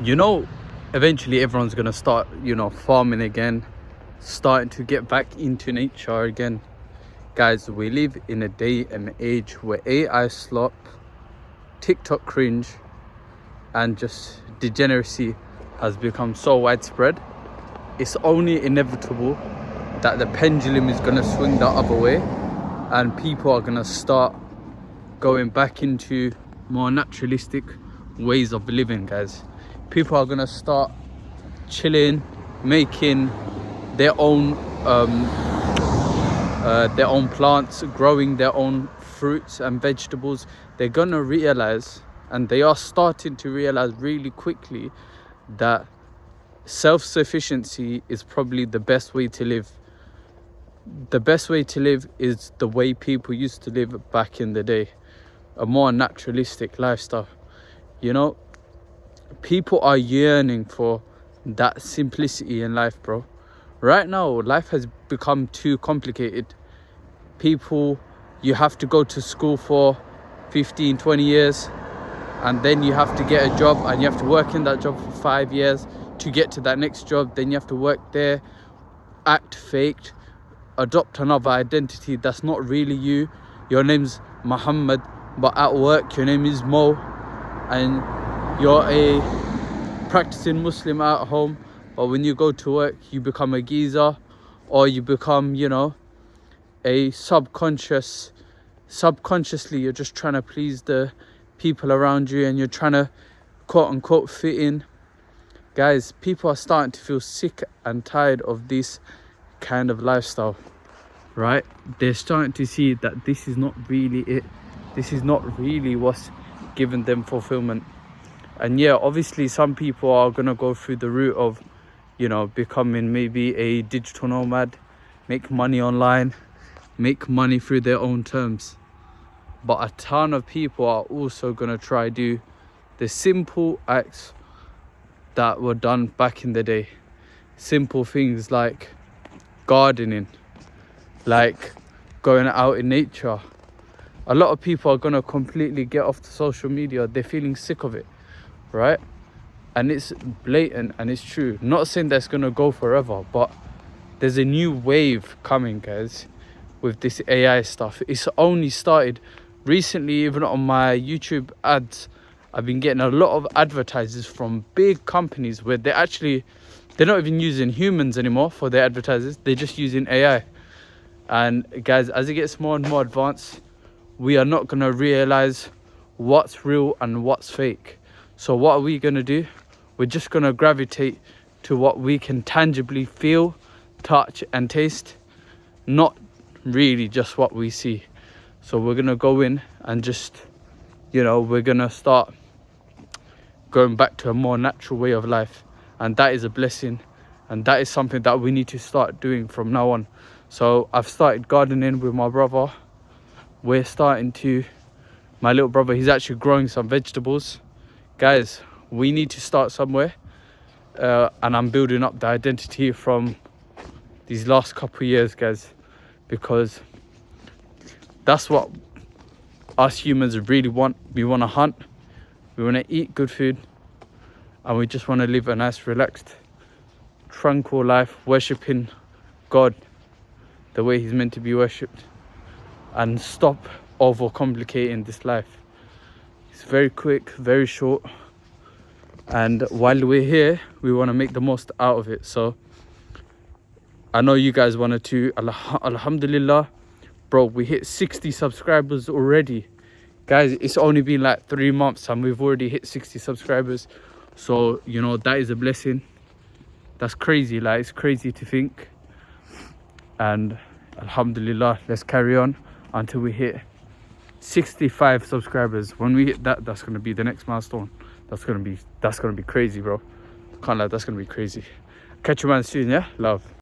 you know, eventually everyone's gonna start, farming again, starting to get back into nature again. Guys, we live in a day and age where AI slop, TikTok cringe, and just degeneracy has become so widespread. It's only inevitable that the pendulum is gonna swing the other way, and people are gonna start going back into more naturalistic ways of living, guys. People are gonna start chilling, making their own plants, growing their own fruits and vegetables. They're gonna realize, and they are starting to realize really quickly, that self-sufficiency is probably the best way to live. The best way to live is the way people used to live back in the day, a more naturalistic lifestyle. People are yearning for that simplicity in life, bro. Right now, life has become too complicated. You have to go to school for 15-20 years, and then you have to get a job, and you have to work in that job for 5 years to get to that next job. Then you have to work there, act faked, adopt another identity that's not really you. Your name's Muhammad, but at work your name is Mo, and you're a practicing Muslim at home, but when you go to work you become a geezer, or you become, a subconsciously you're just trying to please the people around you, and you're trying to quote unquote fit in. Guys, people are starting to feel sick and tired of this kind of lifestyle, right? They're starting to see that this is not really it. This is not really what's giving them fulfillment. And yeah, obviously some people are gonna go through the route of, becoming maybe a digital nomad, make money online, make money through their own terms. But a ton of people are also gonna try do the simple acts that were done back in the day. Simple things like gardening, like going out in nature. A lot of people are gonna completely get off the social media. They're feeling sick of it, right? And it's blatant and it's true. Not saying that's gonna go forever, but there's a new wave coming, guys, with this AI stuff. It's only started recently. Even on my YouTube ads, I've been getting a lot of advertisers from big companies where they're not even using humans anymore for their advertisers. They're just using AI. And guys, as it gets more and more advanced, we are not gonna realize what's real and what's fake. So what are we gonna do? We're just gonna gravitate to what we can tangibly feel, touch and taste, not really just what we see. So we're gonna go in and just, we're gonna start going back to a more natural way of life, and that is a blessing, and that is something that we need to start doing from now on. So I've started gardening with my brother. My little brother, he's actually growing some vegetables. Guys, we need to start somewhere, and I'm building up the identity from these last couple of years, guys, because that's what us humans really want. We want to hunt, we want to eat good food, and we just want to live a nice, relaxed, tranquil life, worshipping God the way he's meant to be worshipped, and stop overcomplicating this life. It's very quick, very short, and while we're here, we want to make the most out of it. So I know you guys wanted to. Alhamdulillah, bro, we hit 60 subscribers already. Guys, it's only been like 3 months and we've already hit 60 subscribers. So, that is a blessing. That's crazy. Like, it's crazy to think. And alhamdulillah, let's carry on until we hit 65 subscribers. When we hit that, that's going to be the next milestone. That's going to be crazy, bro. Can't lie, that's going to be crazy. Catch you man soon, yeah? Love.